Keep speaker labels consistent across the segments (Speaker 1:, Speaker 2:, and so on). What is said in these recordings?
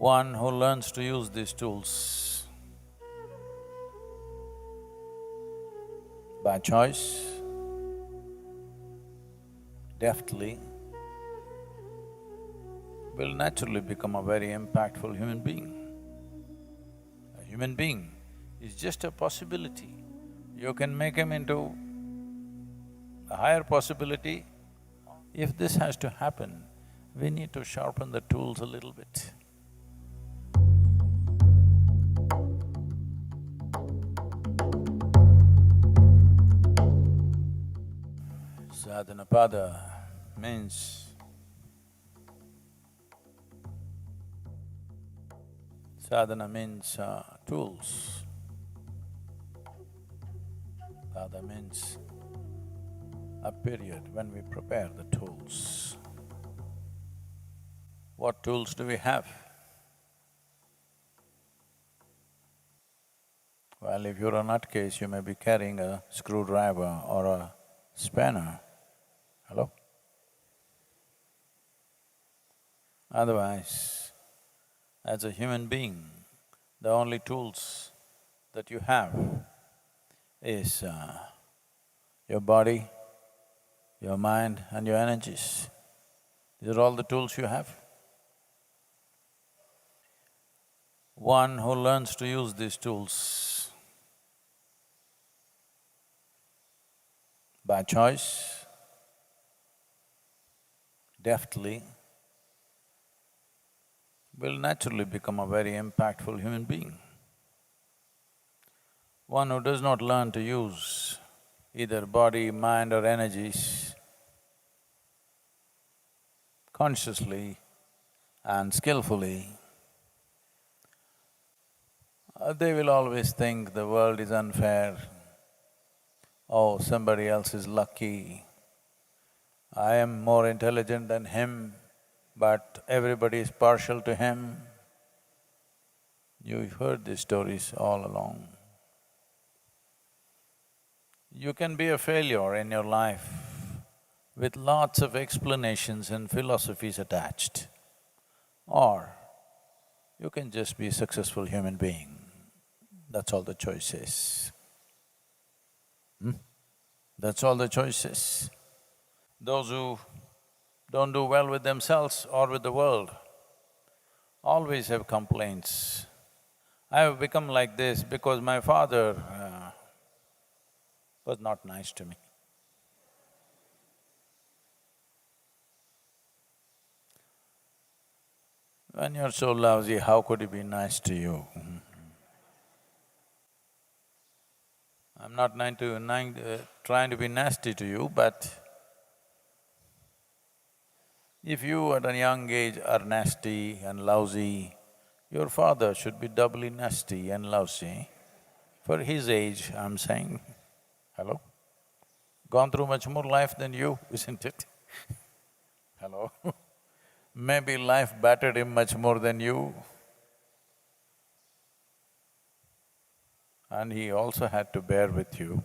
Speaker 1: One who learns to use these tools by choice, deftly, will naturally become a very impactful human being. A human being is just a possibility. You can make him into a higher possibility. If this has to happen, we need to sharpen the tools a little bit. Sadhanapada means sadhana means tools. Pada means a period when we prepare the tools. What tools do we have? Well, if you're a nutcase, you may be carrying a screwdriver or a spanner. Hello? Otherwise, as a human being, the only tools that you have is your body, your mind and your energies. These are all the tools you have. One who learns to use these tools by choice, deftly, will naturally become a very impactful human being. One who does not learn to use either body, mind or energies consciously and skillfully, they will always think the world is unfair. Oh, somebody else is lucky. I am more intelligent than him, but everybody is partial to him. You've heard these stories all along. You can be a failure in your life with lots of explanations and philosophies attached, or you can just be a successful human being. That's all the choice is. That's all the choice is. Those who don't do well with themselves or with the world always have complaints. I have become like this because my father was not nice to me. When you're so lousy, how could he be nice to you? I'm not trying to be nasty to you, but if you at a young age are nasty and lousy, your father should be doubly nasty and lousy. For his age, I'm saying, hello? Gone through much more life than you, isn't it? Hello? Maybe life battered him much more than you. And he also had to bear with you.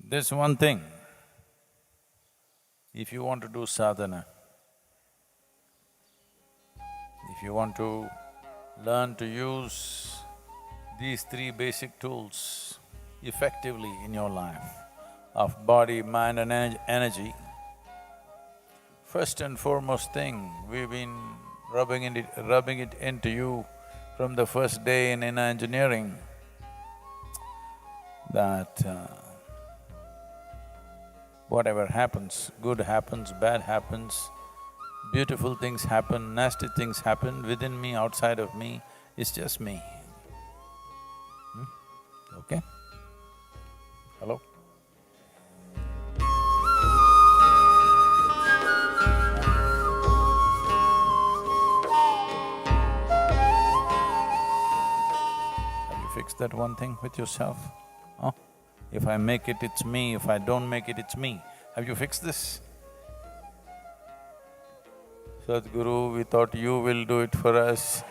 Speaker 1: This one thing, if you want to do sadhana, if you want to learn to use these three basic tools effectively in your life of body, mind and energy, first and foremost thing, we've been rubbing it into you from the first day in inner engineering, that whatever happens, good happens, bad happens, beautiful things happen, nasty things happen, within me, outside of me, it's just me. Okay? Hello? Have you fixed that one thing with yourself? Huh? If I make it, it's me, if I don't make it, it's me. Have you fixed this? Sadhguru, we thought you will do it for us.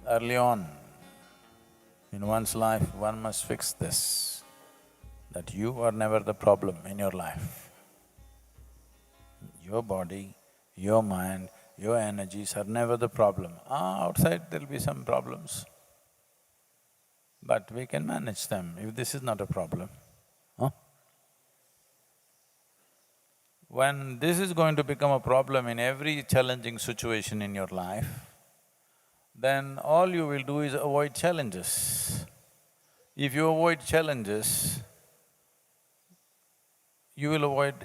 Speaker 1: Early on in one's life, one must fix this, that you are never the problem in your life. Your body, your mind, your energies are never the problem. Outside there'll be some problems, but we can manage them if this is not a problem. Huh? When this is going to become a problem in every challenging situation in your life, then all you will do is avoid challenges. If you avoid challenges, you will avoid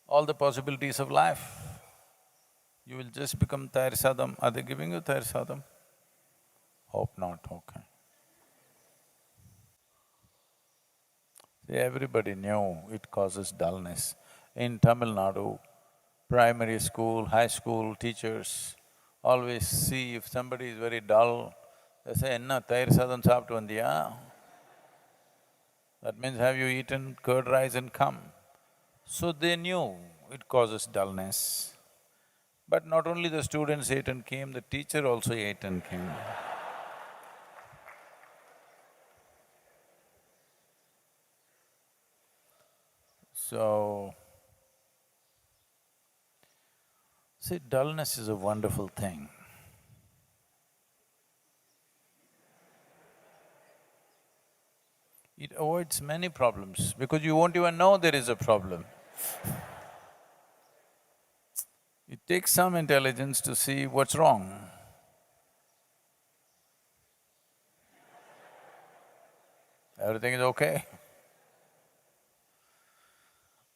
Speaker 1: all the possibilities of life. You will just become Tayar Sadam. Are they giving you Tayar Sadam? Hope not, okay. See, everybody knew it causes dullness. In Tamil Nadu, primary school, high school teachers always see if somebody is very dull, they say, "Enna, Tayar Sadam saaptu vandiya?" That means, have you eaten curd rice and come? So they knew it causes dullness. But not only the students ate and came, the teacher also ate and came. So, see, dullness is a wonderful thing. It avoids many problems because you won't even know there is a problem. It takes some intelligence to see what's wrong. Everything is okay.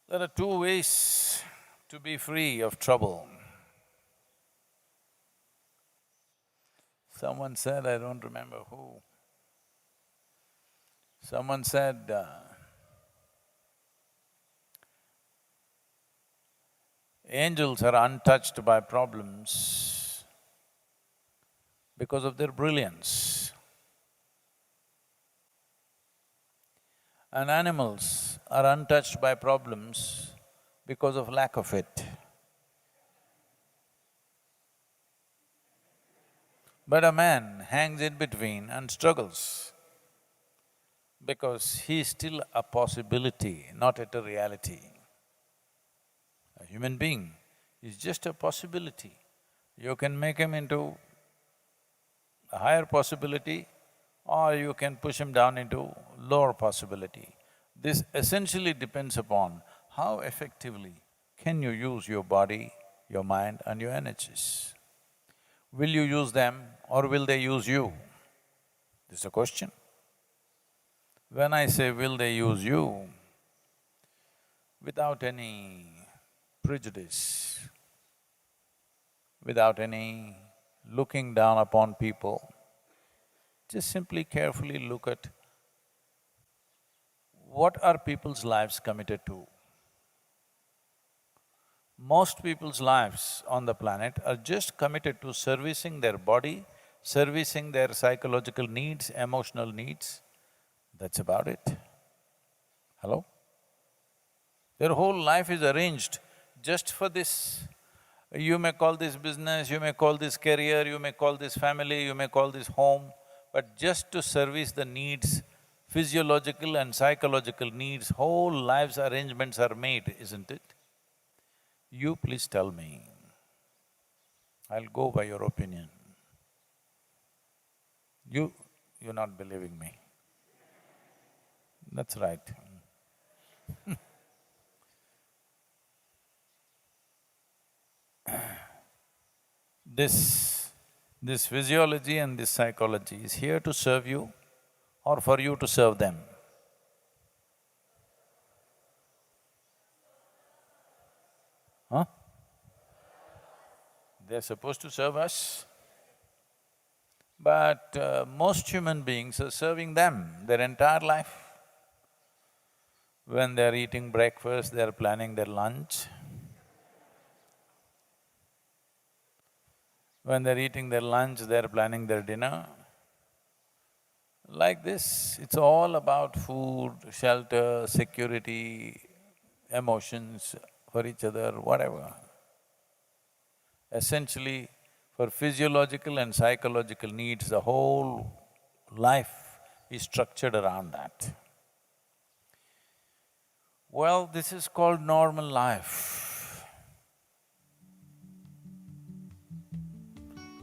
Speaker 1: There are two ways to be free of trouble. Someone said, I don't remember who, someone said, angels are untouched by problems because of their brilliance. And animals are untouched by problems because of lack of it. But a man hangs in between and struggles because he is still a possibility, not yet a reality. A human being is just a possibility. You can make him into a higher possibility or you can push him down into lower possibility. This essentially depends upon how effectively can you use your body, your mind and your energies. Will you use them or will they use you? This is a question. When I say will they use you, without any prejudice, without any looking down upon people, just simply carefully look at what are people's lives committed to. Most people's lives on the planet are just committed to servicing their body, servicing their psychological needs, emotional needs, that's about it. Hello? Their whole life is arranged just for this. You may call this business, you may call this career, you may call this family, you may call this home, but just to service the needs, physiological and psychological needs, whole life's arrangements are made, isn't it? You please tell me, I'll go by your opinion. You're not believing me. That's right. This physiology and this psychology is here to serve you or for you to serve them? Huh? They're supposed to serve us. But most human beings are serving them their entire life. When they're eating breakfast, they're planning their lunch. When they're eating their lunch, they're planning their dinner. Like this, it's all about food, shelter, security, emotions for each other, whatever. Essentially, For physiological and psychological needs, the whole life is structured around that. Well, this is called normal life.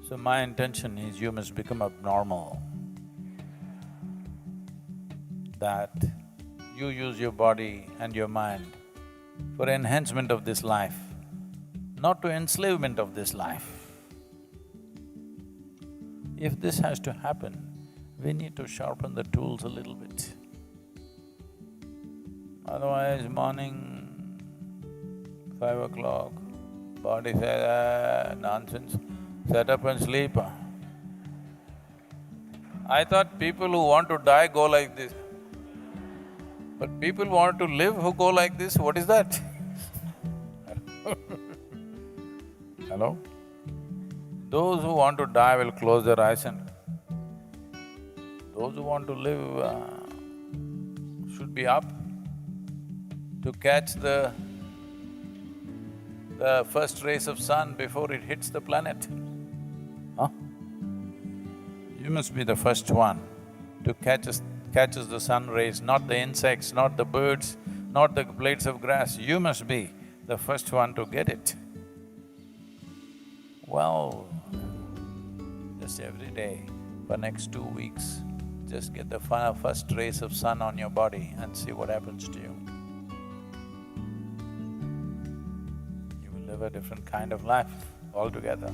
Speaker 1: So my intention is you must become abnormal. That you use your body and your mind for enhancement of this life, not to enslavement of this life. If this has to happen, we need to sharpen the tools a little bit. Otherwise, morning, 5 o'clock, body says, nonsense, set up and sleep. I thought people who want to die go like this. But people want to live who go like this, what is that? Hello? Those who want to die will close their eyes and… Those who want to live should be up to catch the first rays of sun before it hits the planet. Huh? You must be the first one to catches the sun rays, not the insects, not the birds, not the blades of grass. You must be the first one to get it. Well, just every day for next 2 weeks, just get the first rays of sun on your body and see what happens to you. You will live a different kind of life altogether.